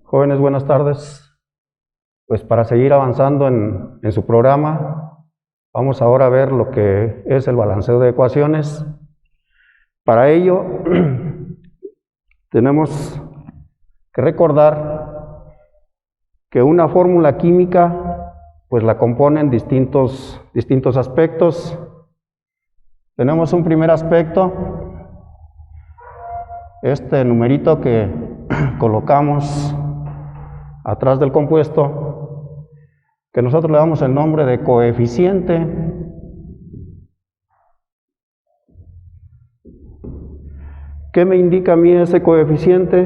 Jóvenes, buenas tardes. Pues para seguir avanzando en su programa, vamos ahora a ver lo que es el balanceo de ecuaciones. Para ello, tenemos que recordar que una fórmula química, pues la componen distintos aspectos. Tenemos un primer aspecto, este numerito que colocamos atrás del compuesto, que nosotros le damos el nombre de coeficiente. ¿Qué me indica a mí ese coeficiente?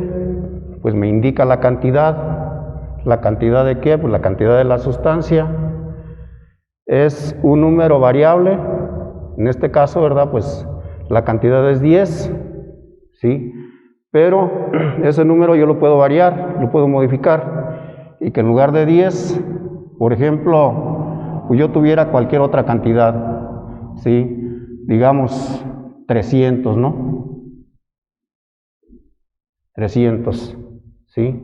Pues me indica la cantidad. ¿La cantidad de qué? Pues la cantidad de la sustancia. Es un número variable, en este caso, ¿verdad? Pues la cantidad es 10, ¿sí? Pero ese número yo lo puedo variar, lo puedo modificar, y que en lugar de 10, por ejemplo, pues yo tuviera cualquier otra cantidad, ¿sí? Digamos 300, ¿no? 300, ¿sí?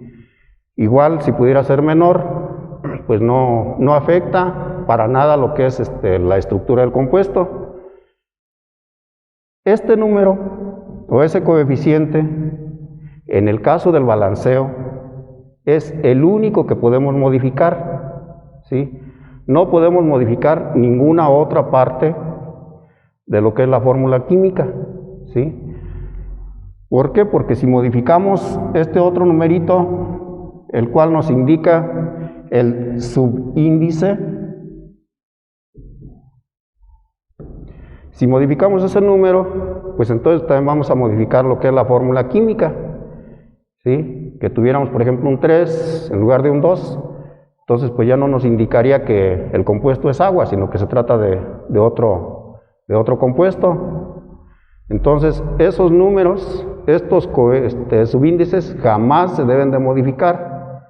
Igual, si pudiera ser menor, pues no afecta para nada lo que es la estructura del compuesto. Este número, o ese coeficiente, en el caso del balanceo, es el único que podemos modificar, ¿sí? No podemos modificar ninguna otra parte de lo que es la fórmula química, ¿sí? ¿Por qué? Porque si modificamos este otro numerito, el cual nos indica el subíndice, si modificamos ese número, pues entonces también vamos a modificar lo que es la fórmula química, ¿sí? Que tuviéramos, por ejemplo, un 3 en lugar de un 2, entonces pues ya no nos indicaría que el compuesto es agua, sino que se trata de otro compuesto. Entonces, esos números, estos subíndices jamás se deben de modificar.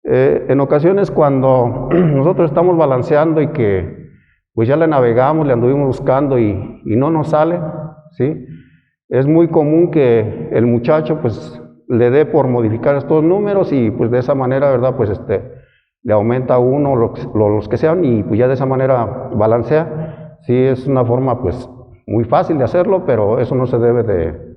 En ocasiones cuando nosotros estamos balanceando y que pues ya le navegamos, le anduvimos buscando y no nos sale, ¿sí? Es muy común que el muchacho pues le dé por modificar estos números y pues de esa manera, ¿verdad? Pues le aumenta a uno los que sean y pues ya de esa manera balancea. Sí, es una forma pues muy fácil de hacerlo, pero eso no se debe de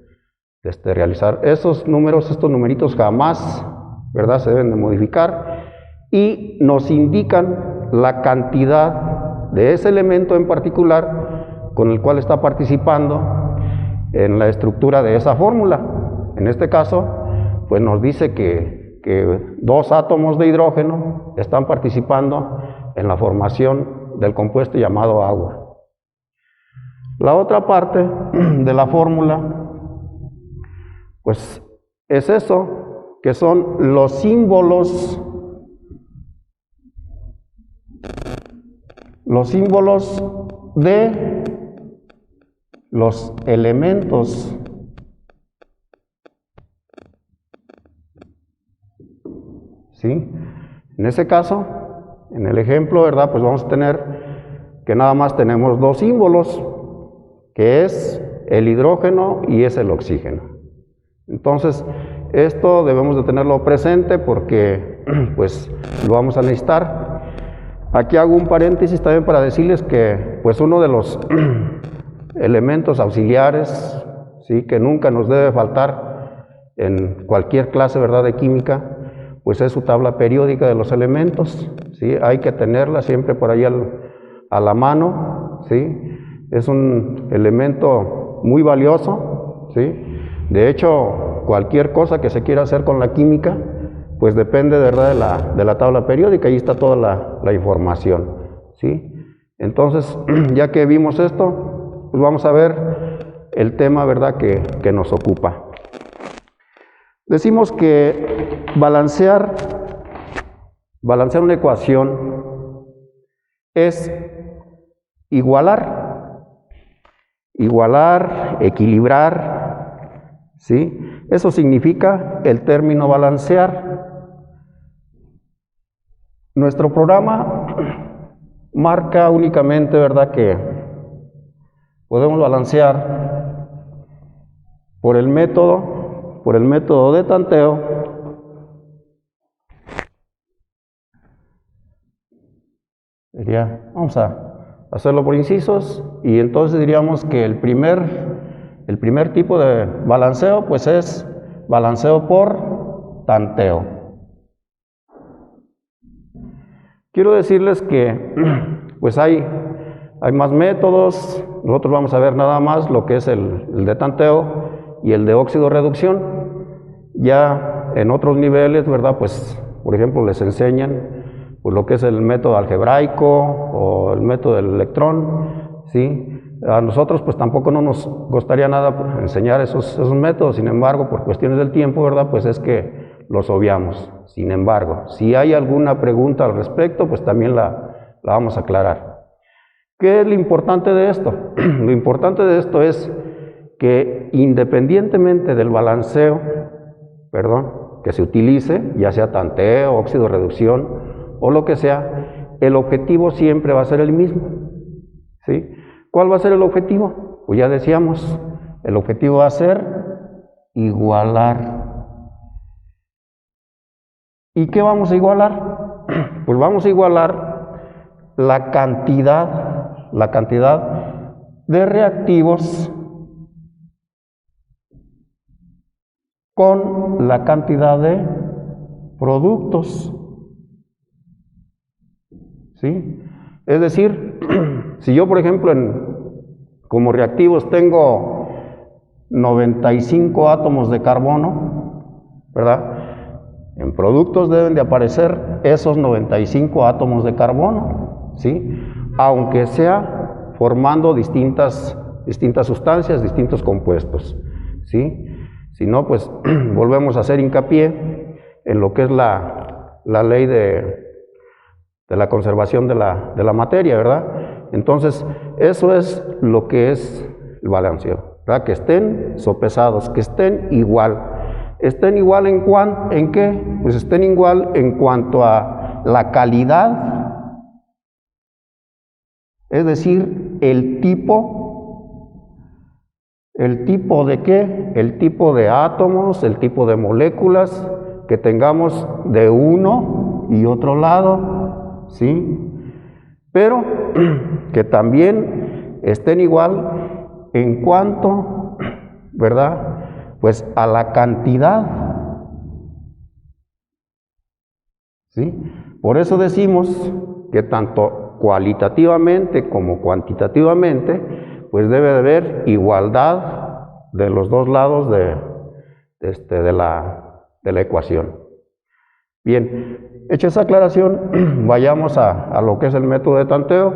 realizar. Esos números, estos numeritos jamás, ¿verdad? Se deben de modificar y nos indican la cantidad de ese elemento en particular con el cual está participando en la estructura de esa fórmula. En este caso, pues nos dice que 2 átomos de hidrógeno están participando en la formación del compuesto llamado agua. La otra parte de la fórmula, pues es eso, que son los símbolos de los elementos. ¿Sí? En ese caso, en el ejemplo, ¿verdad? Pues vamos a tener que nada más tenemos 2 símbolos, que es el hidrógeno y es el oxígeno. Entonces, esto debemos de tenerlo presente porque pues lo vamos a necesitar. Aquí hago un paréntesis también para decirles que pues uno de los elementos auxiliares, ¿sí? Que nunca nos debe faltar en cualquier clase, ¿verdad?, de química, pues es su tabla periódica de los elementos, ¿sí? Hay que tenerla siempre por ahí a la mano, ¿sí? Es un elemento muy valioso, ¿sí? De hecho, cualquier cosa que se quiera hacer con la química, pues depende de verdad de la tabla periódica, ahí está toda la información, ¿sí? Entonces, ya que vimos esto, pues vamos a ver el tema, ¿verdad?, que nos ocupa. Decimos que balancear una ecuación es igualar, equilibrar, ¿sí? Eso significa el término balancear. Nuestro programa marca únicamente, ¿verdad?, que podemos balancear por el método de tanteo Vamos a hacerlo por incisos, y entonces diríamos que el primer tipo de balanceo pues es balanceo por tanteo. Quiero decirles que pues hay más métodos. Nosotros vamos a ver nada más lo que es el de tanteo y el de óxido reducción. Ya en otros niveles, ¿verdad? Pues por ejemplo les enseñan pues lo que es el método algebraico o el método del electrón, ¿sí? A nosotros pues tampoco no nos gustaría nada enseñar esos métodos, sin embargo, por cuestiones del tiempo, ¿verdad? Pues es que los obviamos. Sin embargo, si hay alguna pregunta al respecto, pues también la vamos a aclarar. ¿Qué es lo importante de esto? Lo importante de esto es que independientemente del balanceo, que se utilice, ya sea tanteo, óxido reducción o lo que sea, el objetivo siempre va a ser el mismo, ¿sí? ¿Cuál va a ser el objetivo? Pues ya decíamos, el objetivo va a ser igualar. ¿Y qué vamos a igualar? Pues vamos a igualar la cantidad de reactivos con la cantidad de productos, ¿sí? Es decir, si yo por ejemplo como reactivos tengo 95 átomos de carbono, ¿verdad? En productos deben de aparecer esos 95 átomos de carbono, ¿sí? Aunque sea formando distintas sustancias, distintos compuestos, ¿sí? Si no, pues volvemos a hacer hincapié en lo que es la ley de la conservación de la materia, ¿verdad? Entonces, eso es lo que es el balanceo, ¿verdad? Que estén sopesados, que estén igual. ¿Estén igual en qué? Pues estén igual en cuanto a la calidad, es decir, el tipo de qué, el tipo de átomos, el tipo de moléculas que tengamos de uno y otro lado, ¿sí? Pero que también estén igual en cuanto, ¿verdad? Pues a la cantidad, ¿sí? Por eso decimos que tanto cualitativamente como cuantitativamente, pues debe de haber igualdad de los dos lados de la ecuación. Bien, hecha esa aclaración, vayamos a lo que es el método de tanteo.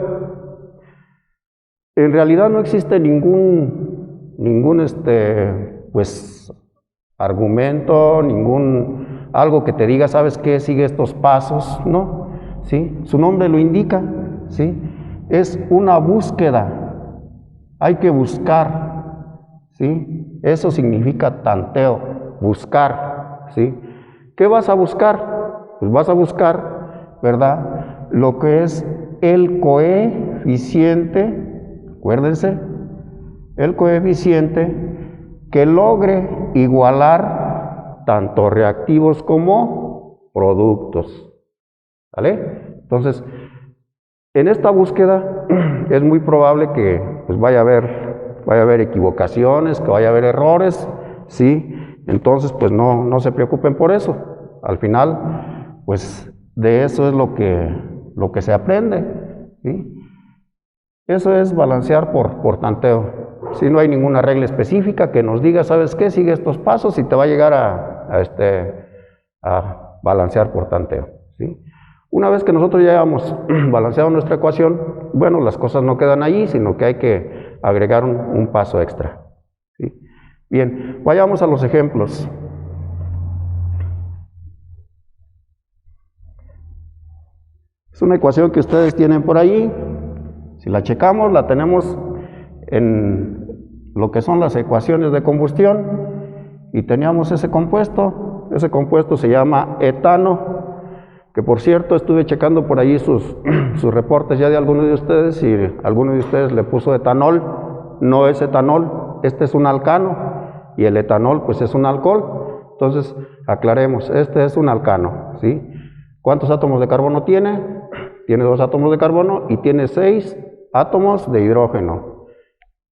En realidad no existe ningún pues argumento, algo que te diga, ¿sabes qué? Sigue estos pasos, ¿no? ¿Sí? Su nombre lo indica, ¿sí? Es una búsqueda, hay que buscar, ¿sí? Eso significa tanteo, buscar, ¿sí? ¿Qué vas a buscar? Pues vas a buscar, ¿verdad? Lo que es el coeficiente, acuérdense, el coeficiente que logre igualar tanto reactivos como productos, ¿vale? Entonces, en esta búsqueda es muy probable que pues vaya a haber equivocaciones, que vaya a haber errores, ¿sí? Entonces, pues no se preocupen por eso. Al final, pues de eso es lo que se aprende, ¿sí? Eso es balancear por tanteo. Si no hay ninguna regla específica que nos diga, ¿sabes qué? Sigue estos pasos y te va a llegar a balancear por tanteo, ¿sí? Una vez que nosotros ya hayamos balanceado nuestra ecuación, bueno, las cosas no quedan ahí, sino que hay que agregar un paso extra, ¿sí? Bien, vayamos a los ejemplos. Es una ecuación que ustedes tienen por ahí. Si la checamos, la tenemos en lo que son las ecuaciones de combustión y teníamos ese compuesto se llama etano, que por cierto estuve checando por ahí sus reportes ya de algunos de ustedes y alguno de ustedes le puso etanol. No es etanol, este es un alcano y el etanol pues es un alcohol. Entonces aclaremos, este es un alcano, ¿sí? ¿Cuántos átomos de carbono tiene? tiene 2 átomos de carbono y tiene 6 átomos de hidrógeno.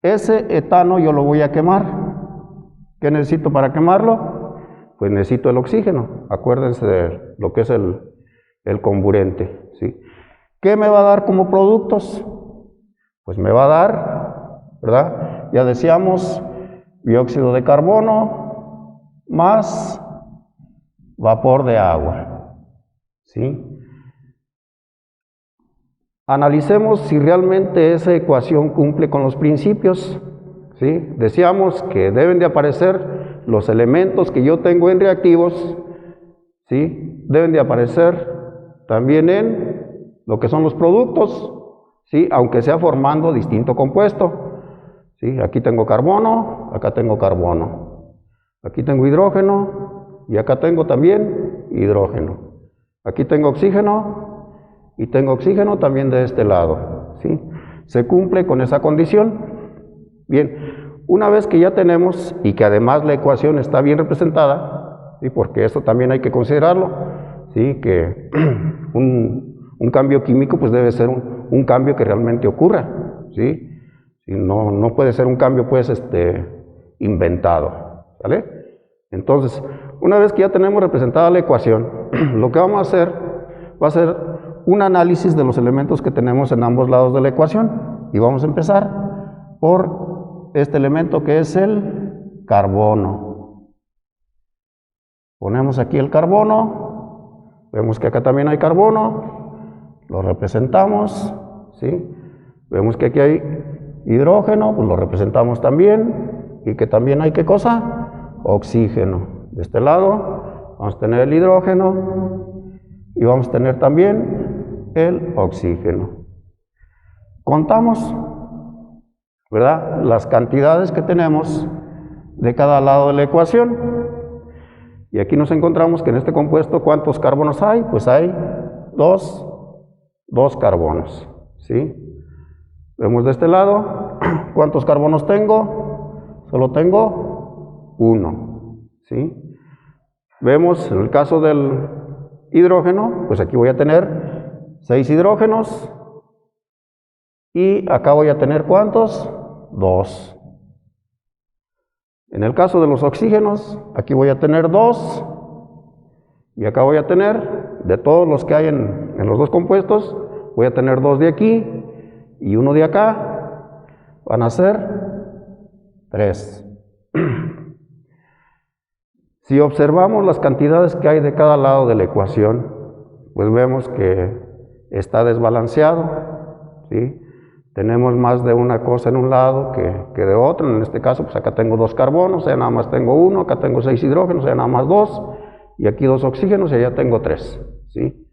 Ese etano yo lo voy a quemar. ¿Qué necesito para quemarlo? Pues necesito el oxígeno. Acuérdense de lo que es el comburente, ¿sí? ¿Qué me va a dar como productos? Pues me va a dar, ¿verdad? Ya decíamos, dióxido de carbono más vapor de agua, ¿sí? Analicemos si realmente esa ecuación cumple con los principios, ¿sí? Decíamos que deben de aparecer los elementos que yo tengo en reactivos, ¿sí? Deben de aparecer también en lo que son los productos, ¿sí? Aunque sea formando distinto compuesto, ¿sí? Aquí tengo carbono, acá tengo carbono, aquí tengo hidrógeno y acá tengo también hidrógeno, aquí tengo oxígeno y tengo oxígeno también de este lado, ¿sí? Se cumple con esa condición. Bien, una vez que ya tenemos y que además la ecuación está bien representada, ¿sí? Porque eso también hay que considerarlo, ¿sí? Que un cambio químico pues debe ser un cambio que realmente ocurra, ¿sí? No puede ser un cambio pues inventado, ¿vale? Entonces, una vez que ya tenemos representada la ecuación, lo que vamos a hacer va a ser un análisis de los elementos que tenemos en ambos lados de la ecuación y vamos a empezar por este elemento que es el carbono. Ponemos aquí el carbono, vemos que acá también hay carbono, lo representamos, ¿sí? Vemos que aquí hay hidrógeno, pues lo representamos también, y que también hay, ¿qué cosa? Oxígeno. De este lado vamos a tener el hidrógeno y vamos a tener también el oxígeno. Contamos, ¿verdad?, las cantidades que tenemos de cada lado de la ecuación. Y aquí nos encontramos que en este compuesto, ¿cuántos carbonos hay? Pues hay dos carbonos, ¿sí? Vemos de este lado, ¿cuántos carbonos tengo? Solo tengo 1, ¿sí? Vemos en el caso del hidrógeno, pues aquí voy a tener 6 hidrógenos y acá voy a tener ¿cuántos? 2. En el caso de los oxígenos, aquí voy a tener 2 y acá voy a tener, de todos los que hay en los dos compuestos, voy a tener 2 de aquí y 1 de acá, van a ser 3. Si observamos las cantidades que hay de cada lado de la ecuación, pues vemos que está desbalanceado, ¿sí? Tenemos más de una cosa en un lado que de otro. En este caso, pues acá tengo 2 carbonos, allá nada más tengo 1, acá tengo 6 hidrógenos, allá nada más 2, y aquí 2 oxígenos, y allá tengo 3, ¿sí?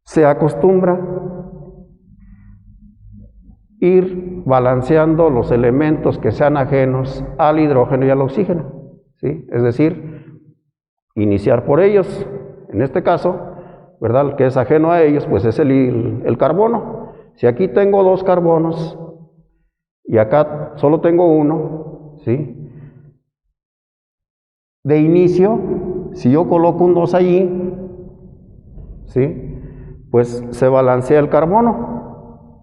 Se acostumbra ir balanceando los elementos que sean ajenos al hidrógeno y al oxígeno, ¿sí? Es decir, iniciar por ellos. En este caso, ¿verdad?, el que es ajeno a ellos, pues es el carbono. Si aquí tengo 2 carbonos y acá solo tengo 1, ¿sí? De inicio, si yo coloco un 2 allí, ¿sí?, pues se balancea el carbono,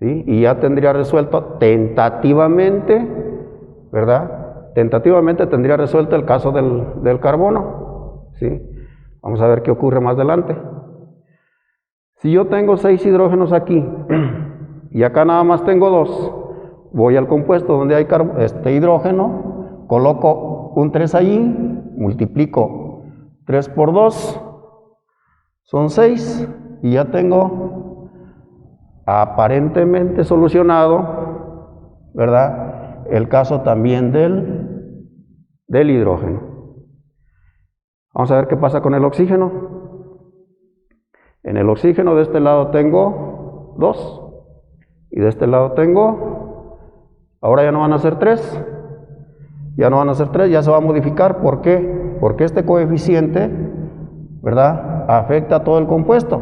¿sí? Y ya tendría resuelto tentativamente, ¿verdad? Tentativamente tendría resuelto el caso del carbono, ¿sí? Vamos a ver qué ocurre más adelante. Si yo tengo 6 hidrógenos aquí y acá nada más tengo 2, voy al compuesto donde hay hidrógeno, coloco un 3 allí, multiplico 3 por 2, son 6, y ya tengo aparentemente solucionado, ¿verdad?, el caso también del hidrógeno. Vamos a ver qué pasa con el oxígeno. En el oxígeno de este lado tengo 2 y de este lado tengo, ahora ya no van a ser 3, ya se va a modificar. ¿Por qué? Porque este coeficiente, ¿verdad?, afecta a todo el compuesto.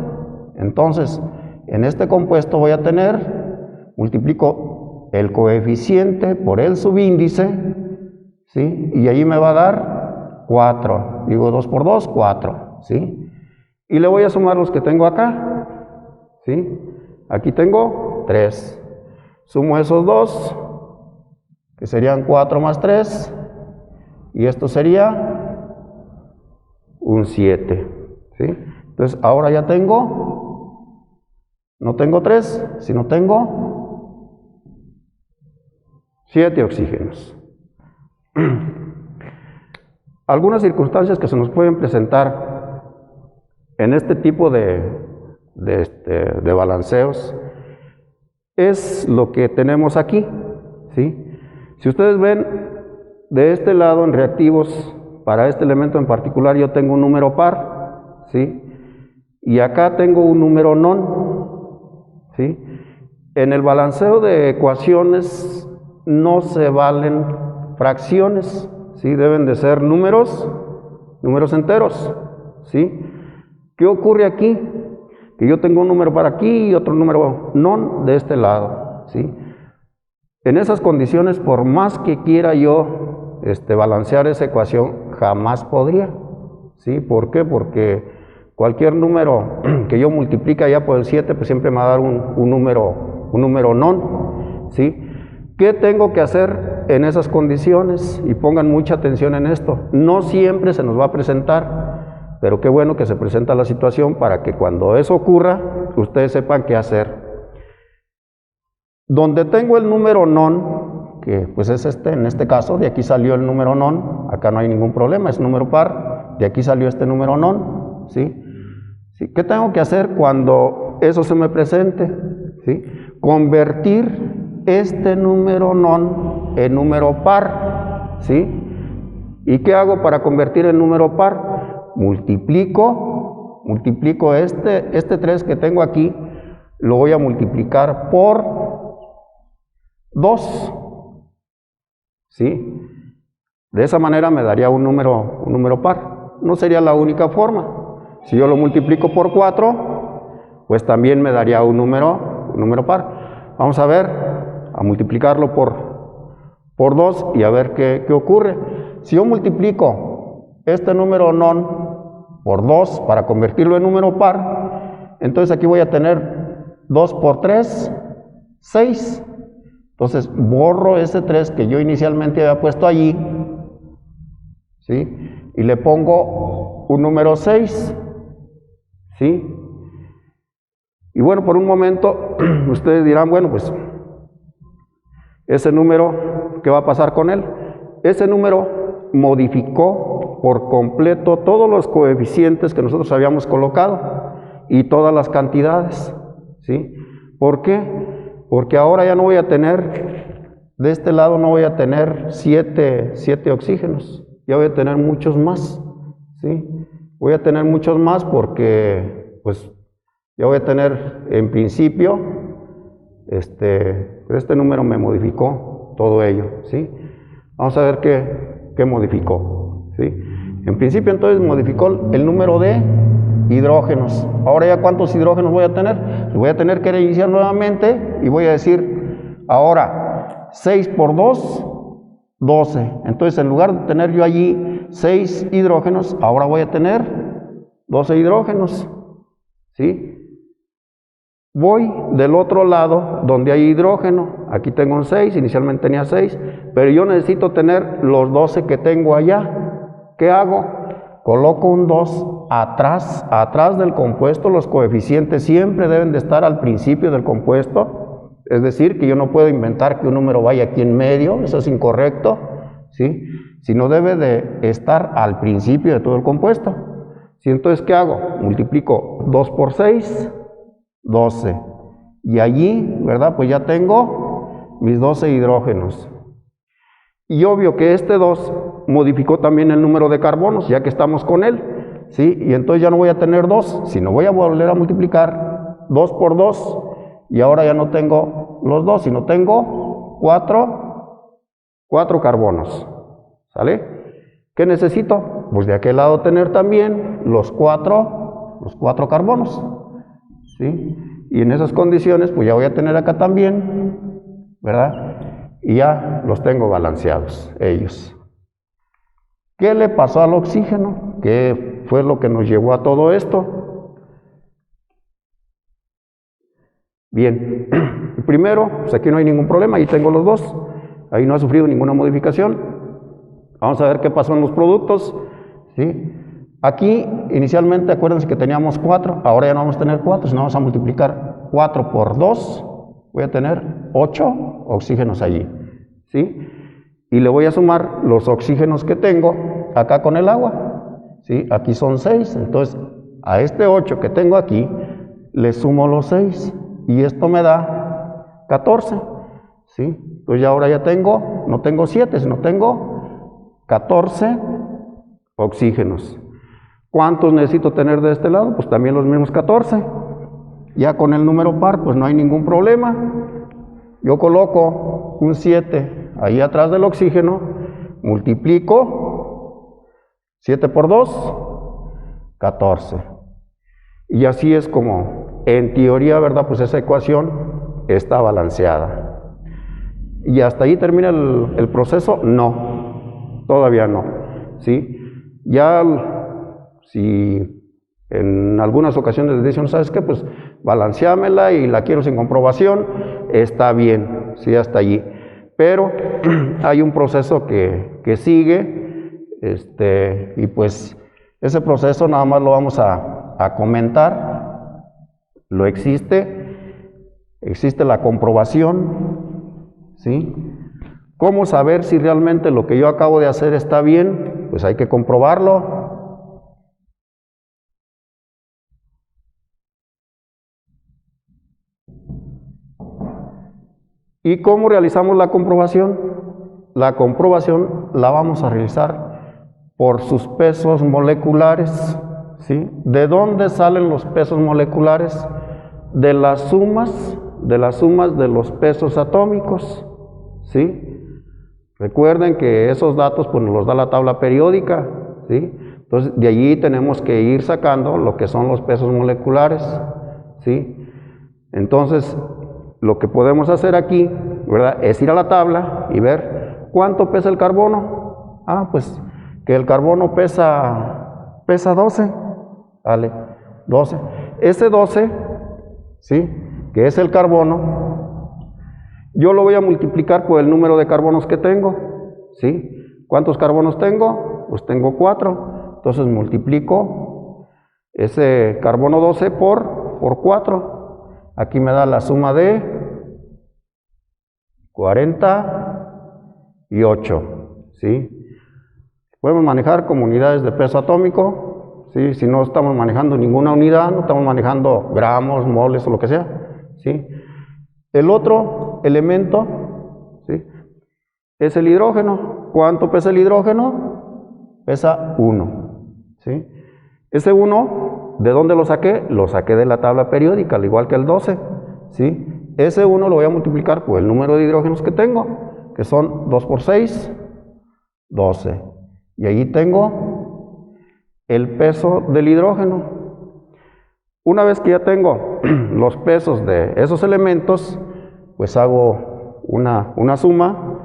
Entonces, en este compuesto voy a tener, multiplico el coeficiente por el subíndice, ¿sí?, y ahí me va a dar 4, digo 2 por 2, 4, ¿sí?, y le voy a sumar los que tengo acá. ¿sí? Aquí tengo 3. Sumo esos dos, que serían 4 más 3, y esto sería un 7, ¿sí? Entonces, ahora ya tengo, no tengo 3, sino tengo 7 oxígenos. Algunas circunstancias que se nos pueden presentar en este tipo de balanceos es lo que tenemos aquí, ¿sí? Si ustedes ven, de este lado en reactivos, para este elemento en particular yo tengo un número par, ¿sí? Y acá tengo un número non, ¿sí? En el balanceo de ecuaciones no se valen fracciones, ¿sí? Deben de ser números enteros, ¿sí? ¿Qué ocurre aquí? Que yo tengo un número par aquí y otro número non de este lado, ¿sí? En esas condiciones, por más que quiera yo balancear esa ecuación, jamás podría, ¿sí? ¿Por qué? Porque cualquier número que yo multiplique allá por el 7, pues siempre me va a dar un número non, ¿sí? ¿Qué tengo que hacer en esas condiciones? Y pongan mucha atención en esto. No siempre se nos va a presentar, pero qué bueno que se presenta la situación para que cuando eso ocurra, ustedes sepan qué hacer. Donde tengo el número non, que pues es en este caso, de aquí salió el número non, acá no hay ningún problema, es número par, de aquí salió este número non, ¿sí? ¿Sí? ¿Qué tengo que hacer cuando eso se me presente? ¿Sí? Convertir este número non en número par, ¿sí? ¿Y qué hago para convertir en número par? Multiplico este 3 que tengo aquí, lo voy a multiplicar por 2, ¿sí? De esa manera me daría un número par. No sería la única forma. Si yo lo multiplico por 4, pues también me daría un número par. Vamos a ver, a multiplicarlo por 2 y a ver qué ocurre. Si yo multiplico este número non por 2 para convertirlo en número par, entonces aquí voy a tener 2 por 3, 6. Entonces borro ese 3 que yo inicialmente había puesto allí, ¿sí? Y le pongo un número 6, ¿sí? Y bueno, por un momento ustedes dirán, bueno, pues ese número, ¿qué va a pasar con él? Ese número modificó por completo todos los coeficientes que nosotros habíamos colocado y todas las cantidades, ¿sí? ¿Por qué? Porque ahora ya no voy a tener, de este lado no voy a tener 7 oxígenos, ya voy a tener muchos más, ¿sí? Voy a tener muchos más porque, pues, ya voy a tener, en principio, este número me modificó todo ello, ¿sí? Vamos a ver qué modificó, ¿sí? En principio, entonces, modificó el número de hidrógenos. Ahora ya, ¿cuántos hidrógenos voy a tener? Voy a tener que reiniciar nuevamente y voy a decir, ahora, 6 por 2, 12. Entonces, en lugar de tener yo allí 6 hidrógenos, ahora voy a tener 12 hidrógenos, ¿sí? Voy del otro lado donde hay hidrógeno. Aquí tengo un 6, inicialmente tenía 6, pero yo necesito tener los 12 que tengo allá. ¿Qué hago? Coloco un 2 atrás del compuesto. Los coeficientes siempre deben de estar al principio del compuesto. Es decir, que yo no puedo inventar que un número vaya aquí en medio, eso es incorrecto, ¿sí? Sino debe de estar al principio de todo el compuesto. ¿Sí? Entonces, ¿qué hago? Multiplico 2 por 6, 12. Y allí, ¿verdad? Pues ya tengo mis 12 hidrógenos. Y obvio que este 2 modificó también el número de carbonos, ya que estamos con él, ¿sí? Y entonces ya no voy a tener 2, sino voy a volver a multiplicar 2 por 2. Y ahora ya no tengo los 2, sino tengo 4 carbonos. ¿Sale? ¿Qué necesito? Pues de aquel lado tener también los 4 carbonos, ¿sí? Y en esas condiciones, pues ya voy a tener acá también, ¿verdad? Y ya los tengo balanceados, ellos. ¿Qué le pasó al oxígeno? ¿Qué fue lo que nos llevó a todo esto? Bien, el primero, pues aquí no hay ningún problema, ahí tengo los dos, ahí no ha sufrido ninguna modificación. Vamos a ver qué pasó en los productos, ¿sí? Aquí, inicialmente, acuérdense que teníamos 4, ahora ya no vamos a tener 4, sino vamos a multiplicar 4 por 2, voy a tener 8 oxígenos allí, ¿sí? Y le voy a sumar los oxígenos que tengo acá con el agua, ¿sí? Aquí son 6, entonces a este 8 que tengo aquí, le sumo los 6, y esto me da 14, ¿sí? Entonces ya ahora ya tengo, no tengo 7, sino tengo 14 oxígenos. ¿Cuántos necesito tener de este lado? Pues también los mismos 14. Ya con el número par, pues no hay ningún problema. Yo coloco un 7 ahí atrás del oxígeno, multiplico 7 por 2, 14. Y así es como, en teoría, ¿verdad? Pues esa ecuación está balanceada. ¿Y hasta ahí termina el proceso? No, todavía no, ¿sí? Ya, si en algunas ocasiones les dicen, ¿sabes qué? Pues balanceámela y la quiero sin comprobación, está bien, ¿sí? Hasta allí. Pero hay un proceso que sigue, y pues ese proceso nada más lo vamos a comentar. Lo existe la comprobación, ¿sí? ¿Cómo saber si realmente lo que yo acabo de hacer está bien? Pues hay que comprobarlo. ¿Y cómo realizamos la comprobación? La comprobación la vamos a realizar por sus pesos moleculares, ¿sí? ¿De dónde salen los pesos moleculares? De las sumas de los pesos atómicos, ¿sí? Recuerden que esos datos pues nos los da la tabla periódica, ¿sí? Entonces de allí tenemos que ir sacando lo que son los pesos moleculares, ¿sí? Entonces lo que podemos hacer aquí, ¿verdad? Es ir a la tabla y ver cuánto pesa el carbono. Ah, pues que el carbono pesa 12, vale, 12. Ese 12, ¿sí? Que es el carbono, yo lo voy a multiplicar por el número de carbonos que tengo, ¿sí? ¿Cuántos carbonos tengo? Pues tengo 4, entonces multiplico ese carbono 12 por 4. Aquí me da la suma de 48, ¿sí? Podemos manejar como unidades de peso atómico, ¿sí? Si no estamos manejando ninguna unidad, no estamos manejando gramos, moles o lo que sea, ¿sí? El otro elemento, ¿sí? Es el hidrógeno. ¿Cuánto pesa el hidrógeno? Pesa 1, ¿sí? Ese 1, ¿de dónde lo saqué? Lo saqué de la tabla periódica, al igual que el 12, ¿sí? Ese 1 lo voy a multiplicar por el número de hidrógenos que tengo, que son 2 por 6, 12. Y allí tengo el peso del hidrógeno. Una vez que ya tengo los pesos de esos elementos, pues hago una suma.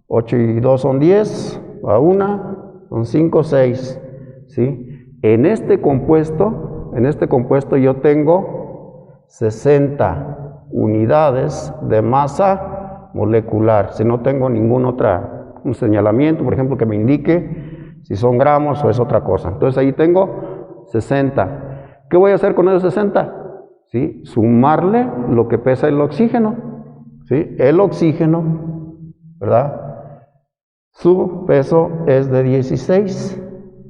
8 y 2 son 10, a 1 son 5, 6, ¿sí? En este compuesto yo tengo 60 unidades de masa molecular. Si no tengo un señalamiento, por ejemplo, que me indique si son gramos o es otra cosa. Entonces ahí tengo 60. ¿Qué voy a hacer con esos 60? ¿Sí? Sumarle lo que pesa el oxígeno, ¿sí? El oxígeno, ¿verdad? Su peso es de 16.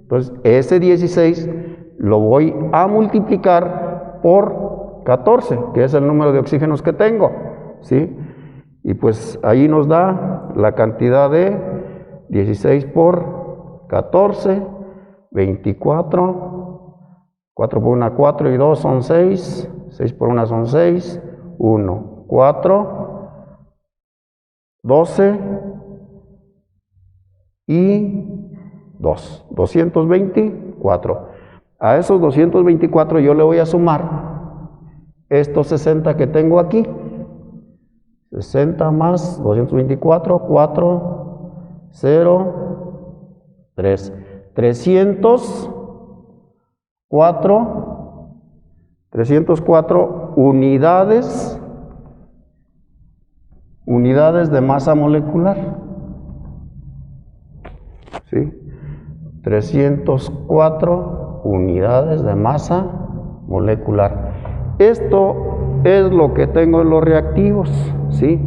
Entonces, ese 16 lo voy a multiplicar por 14, que es el número de oxígenos que tengo, ¿sí? Y pues ahí nos da la cantidad de 16 por 14, 24, 4 por 1, 4 y 2 son 6, 6 por 1 son 6, 1, 4, 12 y 2, 224. A esos 224 yo le voy a sumar estos 60 que tengo aquí. 60 más 224, 4, 0, 3. 304 unidades unidades de masa molecular. ¿Sí? 304 unidades de masa molecular. Esto es lo que tengo en los reactivos, ¿sí?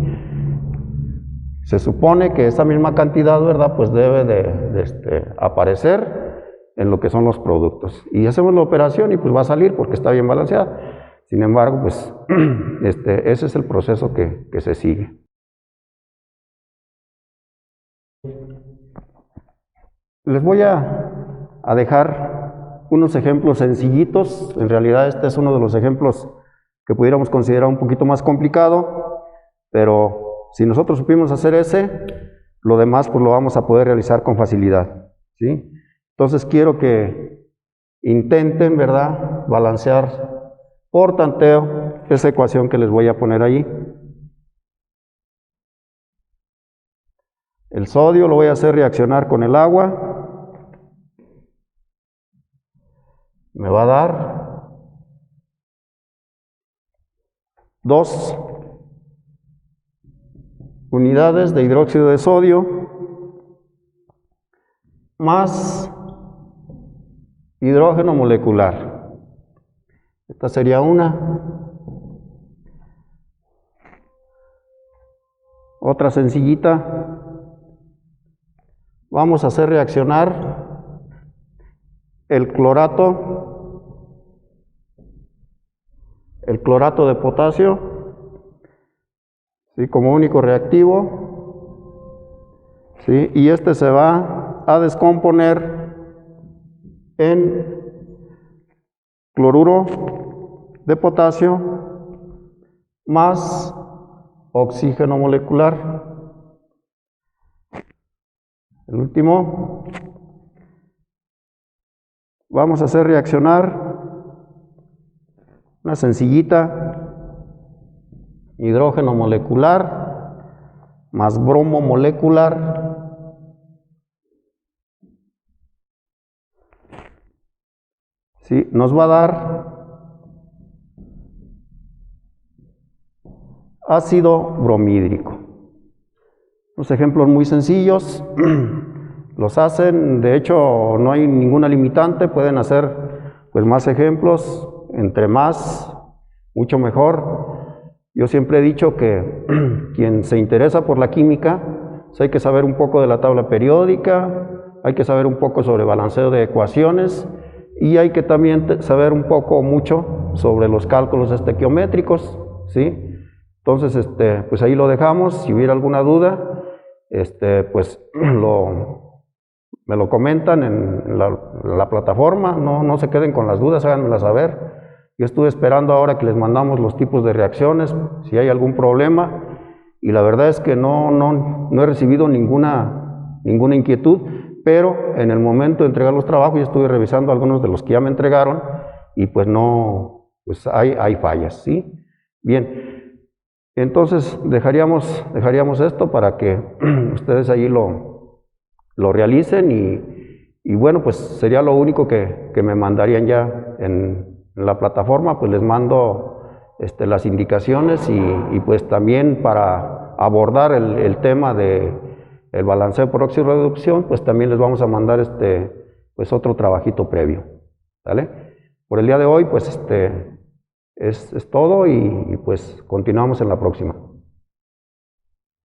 Se supone que esa misma cantidad, ¿verdad? Pues debe de aparecer en lo que son los productos. Y hacemos la operación y pues va a salir porque está bien balanceada. Sin embargo, pues ese es el proceso que se sigue. Les voy a dejar unos ejemplos sencillitos. En realidad este es uno de los ejemplos que pudiéramos considerar un poquito más complicado, pero si nosotros supimos hacer ese, lo demás pues lo vamos a poder realizar con facilidad, ¿sí? Entonces quiero que intenten, ¿verdad?, balancear por tanteo esa ecuación que les voy a poner ahí. El sodio lo voy a hacer reaccionar con el agua. Me va a dar 2 unidades de hidróxido de sodio más hidrógeno molecular. Esta sería una. Otra sencillita. Vamos a hacer reaccionar el clorato de potasio, ¿sí?, como único reactivo, ¿sí? Y este se va a descomponer en cloruro de potasio más oxígeno molecular. El último, vamos a hacer reaccionar una sencillita, hidrógeno molecular más bromo molecular, ¿sí?, nos va a dar ácido bromídrico. Unos ejemplos muy sencillos, los hacen, de hecho no hay ninguna limitante, pueden hacer pues más ejemplos, entre más, mucho mejor. Yo siempre he dicho que quien se interesa por la química, pues hay que saber un poco de la tabla periódica, hay que saber un poco sobre balanceo de ecuaciones y hay que también saber un poco, mucho, sobre los cálculos estequiométricos, ¿sí? Entonces, pues ahí lo dejamos. Si hubiera alguna duda, pues me lo comentan en la plataforma, no se queden con las dudas, háganmelas saber. Yo estuve esperando ahora que les mandamos los tipos de reacciones, si hay algún problema, y la verdad es que no he recibido ninguna inquietud, pero en el momento de entregar los trabajos yo estuve revisando algunos de los que ya me entregaron, y pues pues hay fallas, ¿sí? Bien. Entonces dejaríamos esto para que ustedes allí lo realicen y bueno, pues sería lo único que me mandarían ya en la plataforma. Pues les mando las indicaciones y pues también para abordar el tema de el balanceo por oxirreducción, pues también les vamos a mandar pues otro trabajito previo, ¿vale? Por el día de hoy pues es todo y pues continuamos en la próxima.